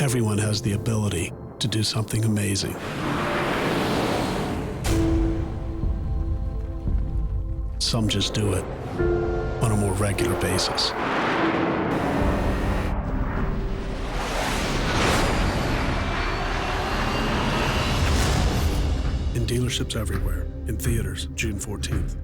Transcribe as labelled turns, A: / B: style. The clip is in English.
A: Everyone has the ability to do something amazing. Some just do it on a more regular basis. In dealerships everywhere, in theaters, June 14th.